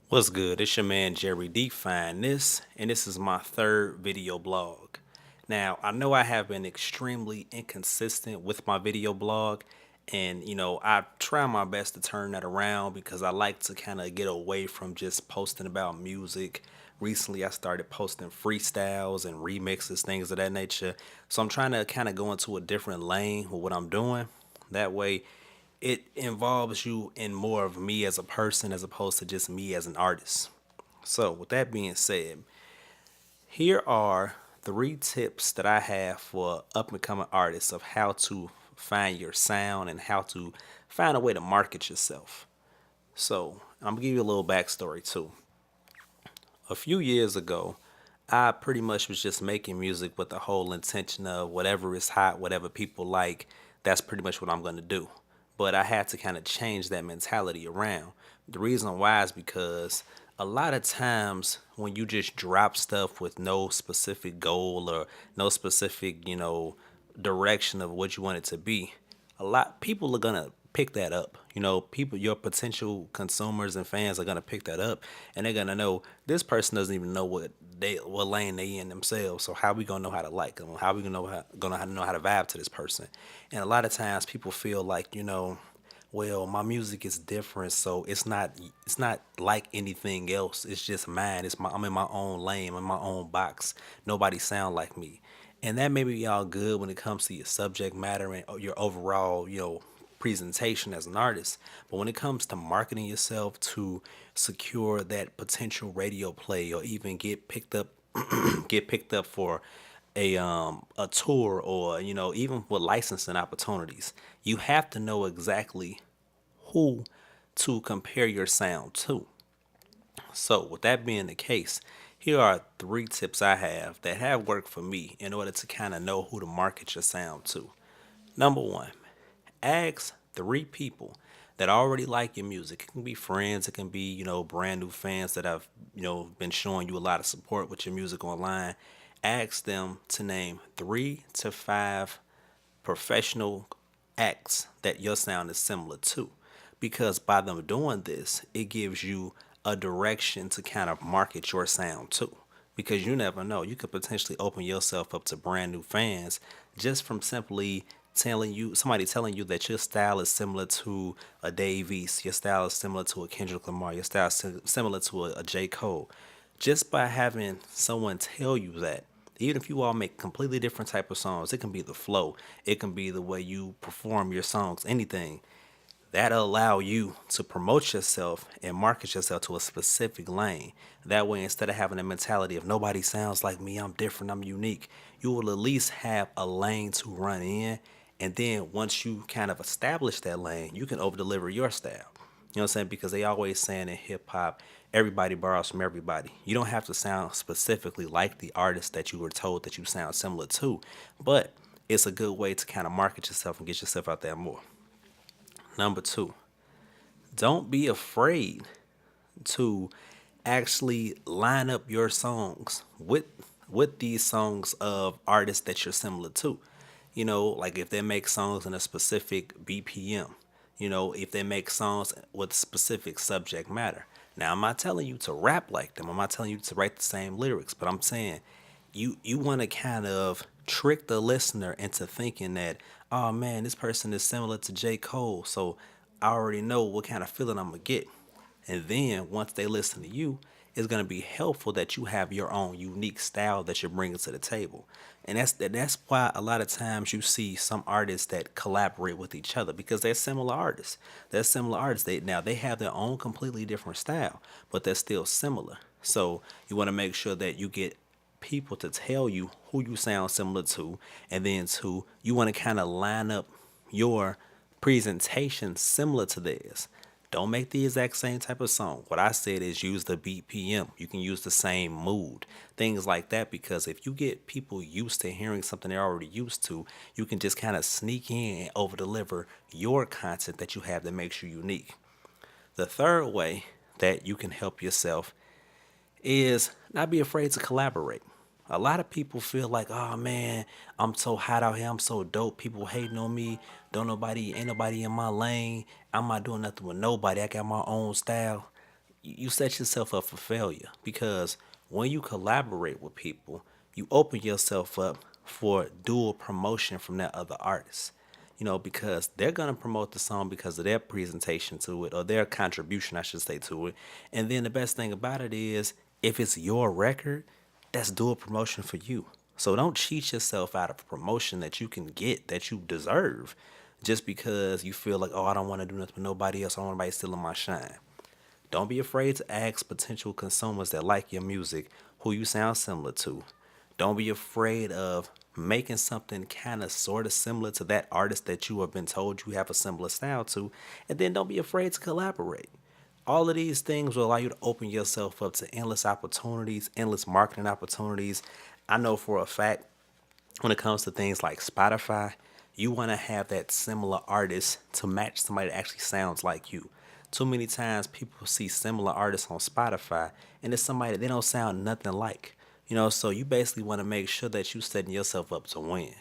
What's good? It's your man Jerry D. Fyniz, and this is my third video blog. Now, I know I have been extremely inconsistent with my video blog, and I try my best to turn that around because I like to kind of get away from just posting about music. Recently, I started posting freestyles and remixes, things of that nature. So I'm trying to kind of go into a different lane with what I'm doing. That way, it involves you in more of me as a person as opposed to just me as an artist. So, with that being said, here are three tips that I have for up and coming artists of how to find your sound and how to find a way to market yourself. So, I'm gonna give you a little backstory too. A few years ago, I pretty much was just making music with the whole intention of whatever is hot, whatever people like, that's pretty much what I'm going to do. But I had to kind of change that mentality around. The reason why is because a lot of times when you just drop stuff with no specific goal or no specific, direction of what you want it to be, a lot people are gonna pick that up. People, your potential consumers and fans are gonna pick that up, and they're gonna know this person doesn't even know what lane they in themselves. So how we gonna know how to like them? How we gonna know how to vibe to this person? And a lot of times people feel like well, my music is different, so it's not like anything else. It's just mine. I'm in my own lane, I'm in my own box. Nobody sound like me. And that may be all good when it comes to your subject matter and your overall, presentation as an artist. But when it comes to marketing yourself to secure that potential radio play or even get picked up get picked up for a tour or even with licensing opportunities, you have to know exactly who to compare your sound to. So, with that being the case, here are three tips I have that have worked for me in order to kind of know who to market your sound to. Number one, ask three people that already like your music. It can be friends, it can be, brand new fans that have, been showing you a lot of support with your music online. Ask them to name 3 to 5 professional acts that your sound is similar to. Because by them doing this, it gives you a direction to kind of market your sound to. Because you never know, you could potentially open yourself up to brand new fans just from simply somebody telling you that your style is similar to a Dave East, your style is similar to a Kendrick Lamar, your style is similar to a J. Cole. Just by having someone tell you that, even if you all make completely different type of songs, it can be the flow, it can be the way you perform your songs, anything that'll allow you to promote yourself and market yourself to a specific lane. That way, instead of having a mentality of nobody sounds like me, I'm different, I'm unique, you will at least have a lane to run in. And then once you kind of establish that lane, you can over deliver your style. You know what I'm saying? Because they always saying in hip hop, everybody borrows from everybody. You don't have to sound specifically like the artist that you were told that you sound similar to, but it's a good way to kind of market yourself and get yourself out there more. Number two, don't be afraid to actually line up your songs with these songs of artists that you're similar to. Like if they make songs in a specific BPM, if they make songs with specific subject matter. Now, I'm not telling you to rap like them. I'm not telling you to write the same lyrics, but I'm saying you want to kind of trick the listener into thinking that, oh man, this person is similar to J. Cole, so I already know what kind of feeling I'm gonna get. And then once they listen to you, it's gonna be helpful that you have your own unique style that you're bringing to the table. And that's why a lot of times you see some artists that collaborate with each other because they're similar artists. They're similar artists. They have their own completely different style, but they're still similar. So you want to make sure that you get people to tell you who you sound similar to, and then two, you want to kind of line up your presentation similar to theirs. Don't make the exact same type of song. What I said is use the BPM. You can use the same mood, things like that, because if you get people used to hearing something they're already used to, you can just kind of sneak in and over deliver your content that you have that makes you unique. The third way that you can help yourself is not be afraid to collaborate. A lot of people feel like, oh man, I'm so hot out here, I'm so dope, people hating on me, ain't nobody in my lane, I'm not doing nothing with nobody, I got my own style. you set yourself up for failure, because when you collaborate with people, you open yourself up for dual promotion from that other artist. Because they're gonna promote the song because of their presentation to it, or their contribution, I should say, to it. And then the best thing about it is, if it's your record, that's dual promotion for you. So don't cheat yourself out of promotion that you can get, that you deserve, just because you feel like, oh, I don't want to do nothing with nobody else. I don't want anybody stealing my shine. Don't be afraid to ask potential consumers that like your music who you sound similar to. Don't be afraid of making something kind of sort of similar to that artist that you have been told you have a similar style to. And then don't be afraid to collaborate. All of these things will allow you to open yourself up to endless opportunities, endless marketing opportunities. I know for a fact, when it comes to things like Spotify, you want to have that similar artist to match somebody that actually sounds like you. Too many times people see similar artists on Spotify and it's somebody that they don't sound nothing like. So you basically want to make sure that you're setting yourself up to win.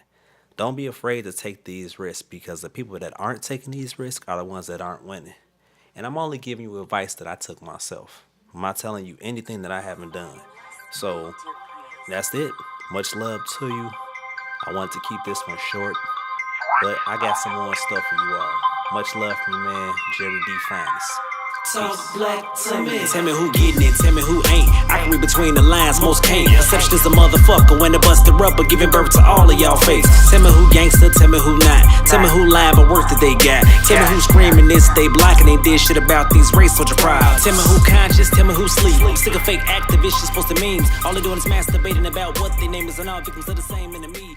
Don't be afraid to take these risks, because the people that aren't taking these risks are the ones that aren't winning. And I'm only giving you advice that I took myself. I'm not telling you anything that I haven't done. So that's it. Much love to you. I wanted to keep this one short, but I got some more stuff for you all. Much love from your man, Geri D. Fyniz. Talk black to me. Tell me who getting it, tell me who ain't. I can read between the lines, most can't. Perception is a motherfucker when they bust the rubber, giving birth to all of y'all fakes. Tell me who gangster, tell me who not. Tell me who lying but work that they got. Tell me who screaming this, they blocking, they did shit about these race soldier pride. Tell me who conscious, tell me who sleep. Sick of fake activists, supposed to memes. All they doing is masturbating about what their name is, and all victims are the same enemies.